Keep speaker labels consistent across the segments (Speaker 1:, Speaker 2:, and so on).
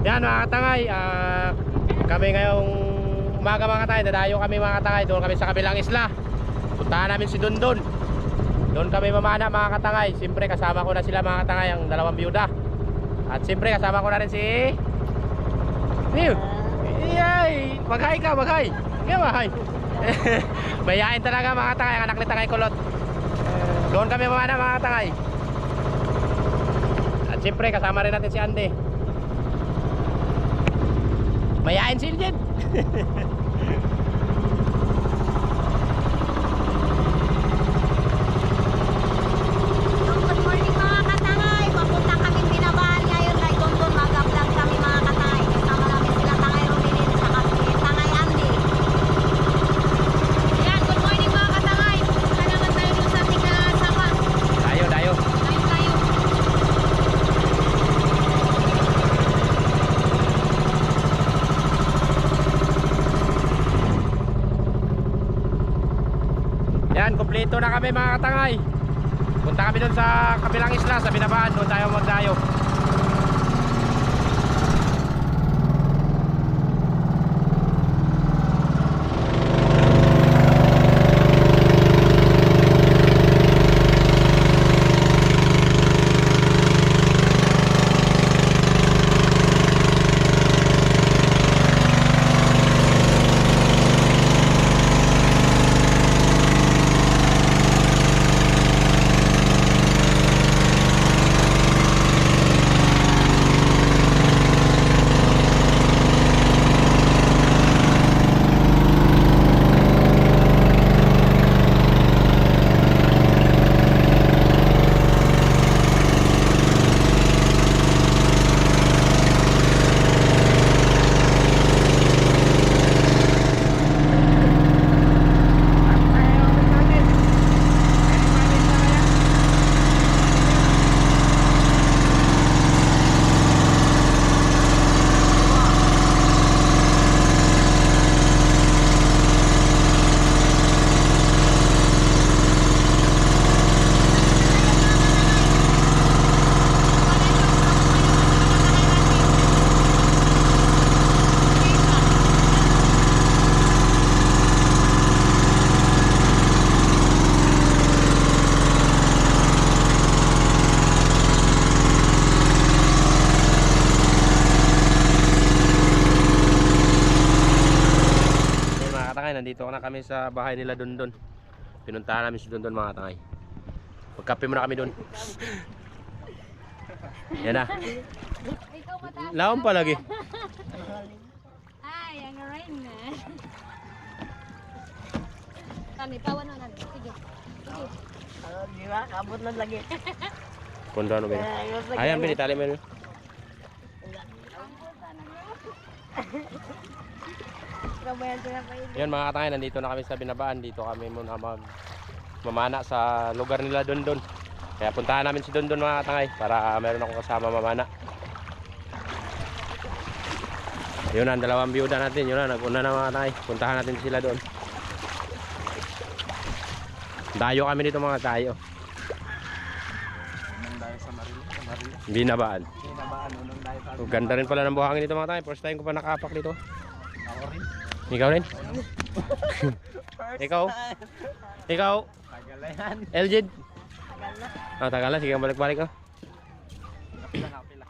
Speaker 1: Yan mga katangay, kami ngayong umaga mga katangay, dadayo kami mga katangay, doon kami sa kabilang isla. Puntahan namin si Dondon. Doon kami mamana mga katangay. Siyempre kasama ko na sila mga katangay, ang dalawang biyuda. At siyempre kasama ko na rin si Iyay, mag-hi ka, mag-hi. Nga mag-hi. Bayain talaga mga katangay, ang anak ni Tangay Kulot. Doon kami mamana mga katangay. At siyempre kasama rin natin si Ande. Mayain si Iljen.
Speaker 2: Good morning mga katangay. Papunta kami Binabahan ngayon kay Dondon. Mag-vlog kami mga katangay. Kasama namin sila Tangay Romilin sa Tangay Andy. Ayan, good morning mga katangay. Pupunta naman tayo dun sa ating sawa.
Speaker 1: Dayo, dayo.
Speaker 2: Tayo.
Speaker 1: Yan, kompleto na kami mga katangay. Punta kami doon sa kabilang isla, sa Binabahan. Doon tayo magdayo. Nandito na kami sa bahay nila Dondon. Pinuntahan namin si Dondon mga katangay. Magkape muna kami doon. Yan na. Laon pa lagi.
Speaker 2: Ay, ang rain na. Kami, tawan na natin. Sige.
Speaker 3: Di ba? Kabot na lagi.
Speaker 1: Kondo ano ba? Ayan, pinitali mo yun. Yan mga katangay, nandito na kami sa Binabahan. Dito kami muna mamana sa lugar nila Dondon. Kaya puntahan namin si Dondon mga katangay para meron akong kasama mamana. Yun ang dalawang biyuda natin. Yun na, nag-una na mga katangay. Puntahan natin sila doon. Dayo kami dito mga tayo.
Speaker 3: Unang dayo sa Marilo.
Speaker 1: Binabahan.
Speaker 3: Binabahan, unang dayo sa
Speaker 1: Ganda rin pala ng buhangin dito mga katangay. First time ko pa nakapak dito.
Speaker 3: Ako rin.
Speaker 1: Ikaw rin? Ikaw? Ikaw?
Speaker 3: Tagal na yan.
Speaker 1: Eljid?
Speaker 2: Tagal na.
Speaker 1: Ah, tagal na. Sige, balik-balik ka.
Speaker 3: Kapila.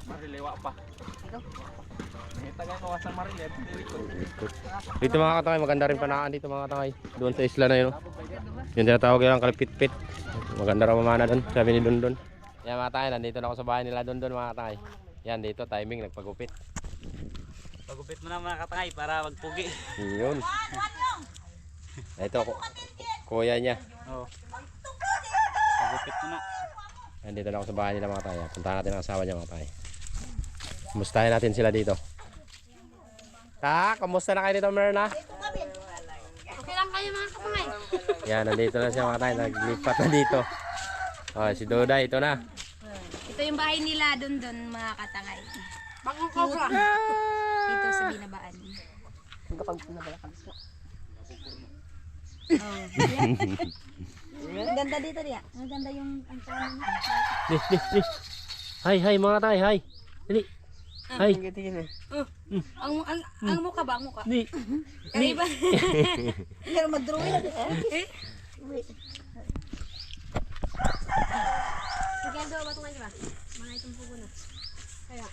Speaker 3: Mariliwa pa.
Speaker 2: Ikaw?
Speaker 3: May tagay ko sa Marilet.
Speaker 1: Dito mga katangay, maganda rin panaan dito mga katangay. Doon sa isla na yun. Yung tinatawag yung kalipit-pit. Maganda raw mamana doon, sabi ni Dondon. Yan mga katangay, nandito na ako sa bahay nila Dondon mga katangay. Yan dito, timing, nagpagupit.
Speaker 3: Pagupit mo na mga katangay para magpugi.
Speaker 1: Yun. Ito, kuya niya.
Speaker 3: Oo. Pagupit mo na.
Speaker 1: Nandito na ako sa bahay nila mga katangay. Puntahan natin ang asawa niya mga katangay. Kumustahin natin sila dito. Kamusta na kayo dito, Merna?
Speaker 2: Okay lang kayo mga katangay.
Speaker 1: Yan, nandito na siya mga katangay. Naglipat na dito. Oh, si Doda, ito na.
Speaker 2: Ito yung bahay nila Dondon mga katangay. Cute. Dito sa Binabahan.
Speaker 3: Kapag pinabalakan mo.
Speaker 2: Oh. Ang ganda dito niya. Ang ganda yung ang kanan.
Speaker 1: Ni. Hay mga tay, hay. Dali. Hay.
Speaker 2: Ang mukha ba? Ang mukha?
Speaker 1: Ni.
Speaker 2: Ni ba? Hindi mag-drawing. Sige, daw ba tungan ba? Mga itong pugo na. Kaya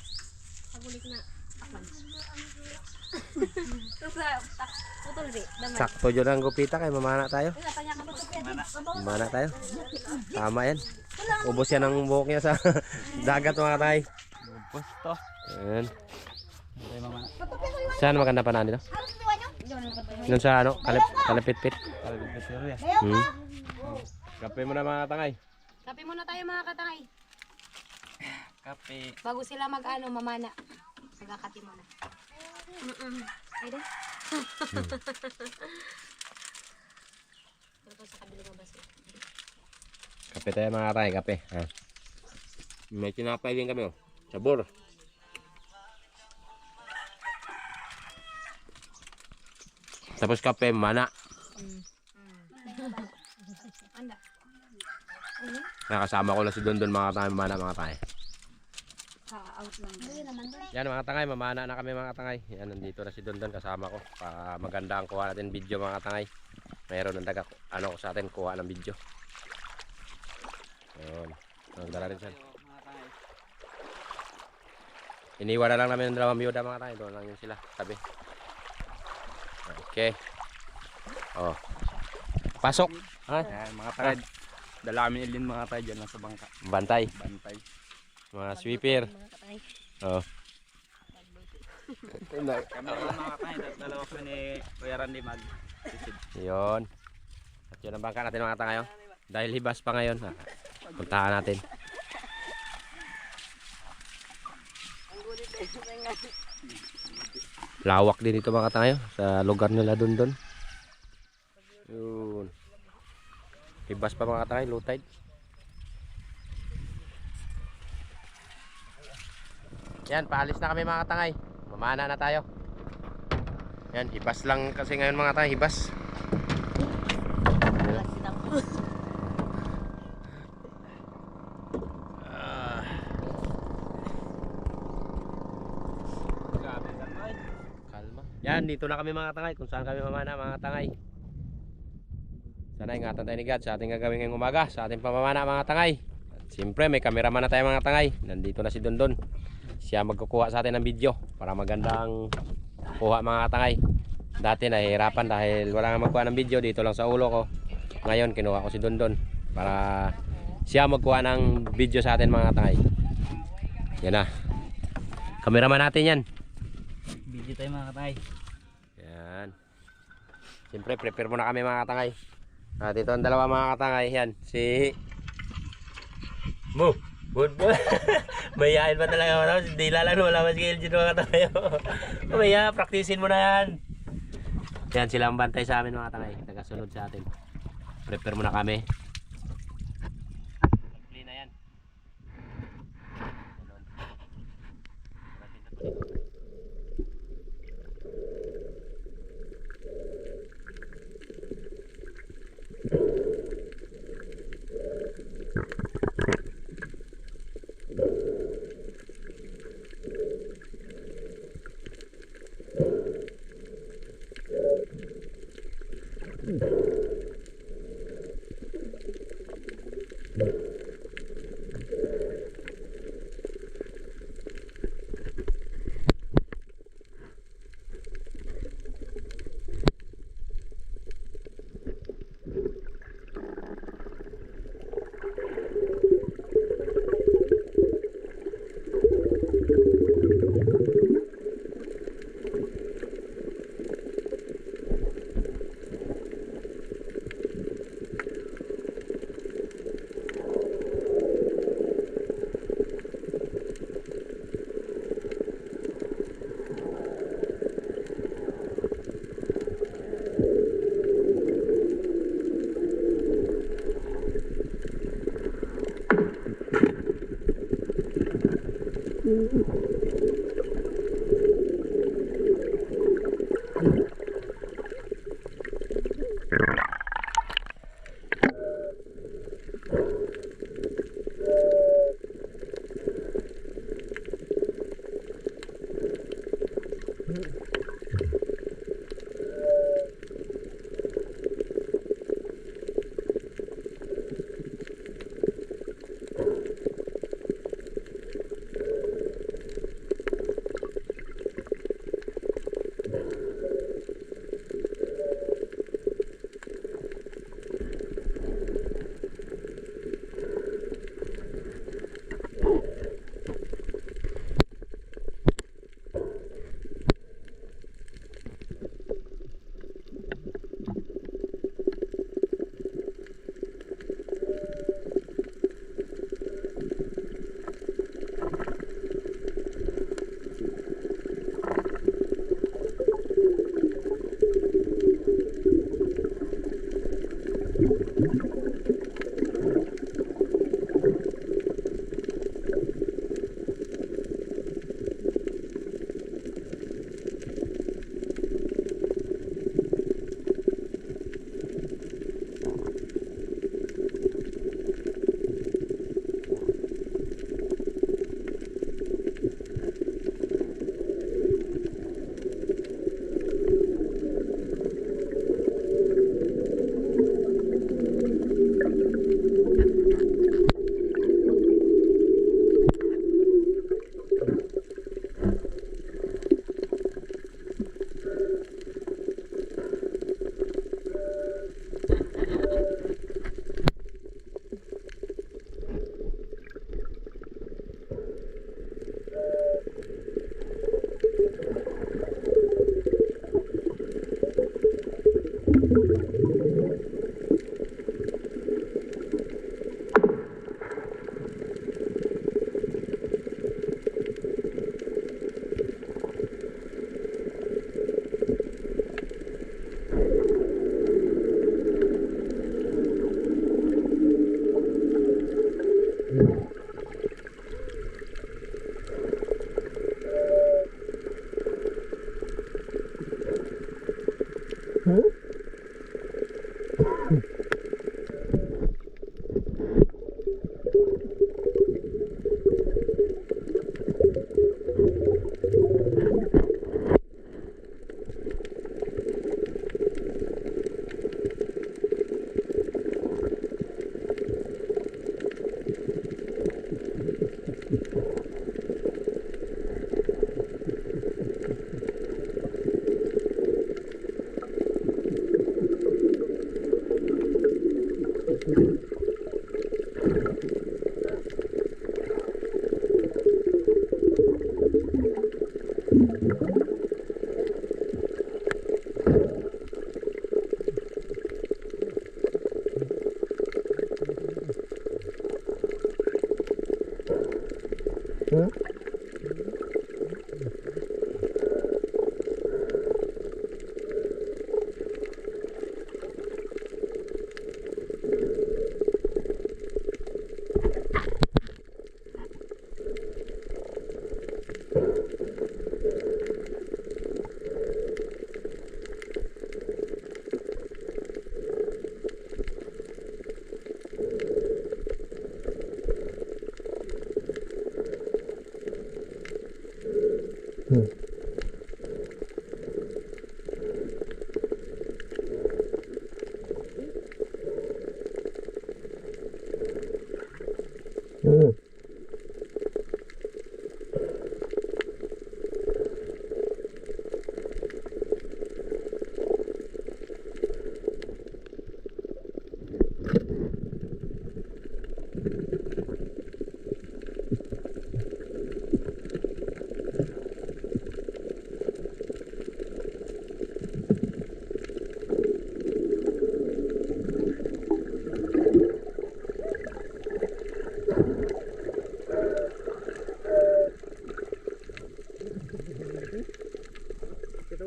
Speaker 2: pagulik na takman. Putol di. Damay.
Speaker 1: Sakto dyan ang gupita kay mamana tayo.
Speaker 2: Tanya ka ba?
Speaker 1: Mamana tayo. Tama yan. Ubos yan ang buhok niya sa dagat mga tay.
Speaker 3: Ubos to.
Speaker 1: Ayan.
Speaker 3: Tayo mamana.
Speaker 1: Saan maganda pa na dito? Doon sa ano, kalapit-pit. Kape mo na mga tangay.
Speaker 2: Kape muna tayo mga katangay.
Speaker 3: Kape.
Speaker 2: Bago sila mag-ano, mamana. Magkakati muna. Pwede? Ito sa kabilang ng baso.
Speaker 1: Kape tayo mga tangay, kape. Ha. May tinapay din kami oh. Sabor. Tapos kape, mana.
Speaker 2: Anda.
Speaker 1: Nakasama ko na si Dondon mga tangay, mamana mga tangay.
Speaker 2: Out lang. Ayun naman doon.
Speaker 1: Yan mga tangay, mamana na kami mga tangay. Yan, nandito na si Dondon kasama ko. Para maganda ang kuha natin video mga tangay. Mayroon ng daga ano sa atin kuha ng video. Ayun. Nagdala rin siya. Iniwan na lang namin ng dalawang biyuda mga tangay. Doon lang yun sila. Tabi. Okay. Oh. Pasok. Ha?
Speaker 3: Yan, mga tayo. Dala kami ilin mga tayo dyan lang sa bangka.
Speaker 1: Bantay.
Speaker 3: Bantay.
Speaker 1: Mga sweeper. Oh.
Speaker 3: Kami mga tayo. Dalawa kami ni Kuya Randy mag-sisid.
Speaker 1: Yun. At yun ang bangka natin mga tangay. Oh. Dahil hibas pa ngayon. Puntahan natin. Lawak din ito mga tayo sa lugar nila Dondon. Yun. Hibas pa mga tayo, low tide. Yan, paalis na kami mga tangay. Mamana na tayo. Yan, hibas lang kasi ngayon mga tayo, hibas. Kalma. Yan, dito na kami mga tangay. Kung saan kami mamana mga tangay. Sana ingatan tayo ni God sa ating gagawin ngayong umaga, sa ating pamamana mga tangay. At siyempre may cameraman na tayo mga tangay. Nandito na si Dondon. Siya magkukuha sa atin ng video para magandang kuha mga tangay. Dati nahihirapan dahil wala nga magkuha ng video, dito lang sa ulo ko. Ngayon kinuha ko si Dondon para siya magkuha ng video sa atin mga tangay. Yan na. Cameraman natin yan.
Speaker 3: Video tayo mga tayo.
Speaker 1: Yan. Siyempre prepare muna kami mga tangay. At ito ang dalawa mga katangay. Yan, si Mo. Good boy. Mayayain pa talaga. Hindi lang wala mas skill dito mga katangay. Maya, praktisin mo na yan. Yan, sila ang bantay sa amin mga katangay. Tagasunod sa atin. Prepare muna kami. Clean na yan.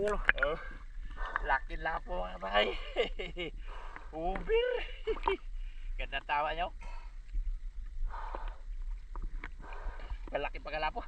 Speaker 1: Oh, laki lapo mga bay. Ubir. Ganda tawa nyo. Malaki pagkalapo.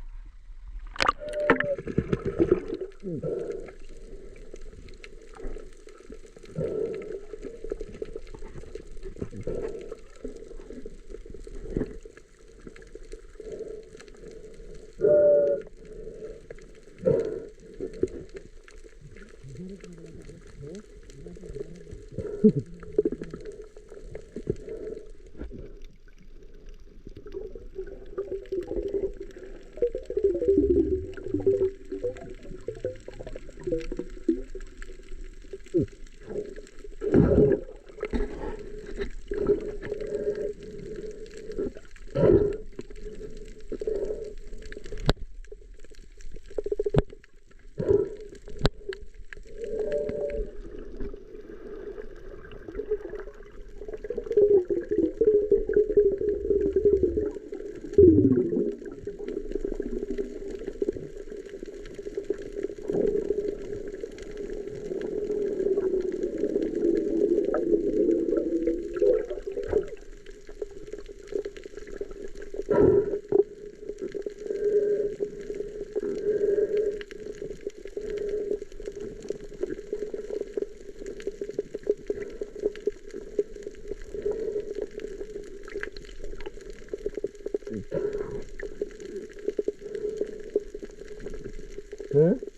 Speaker 4: Huh?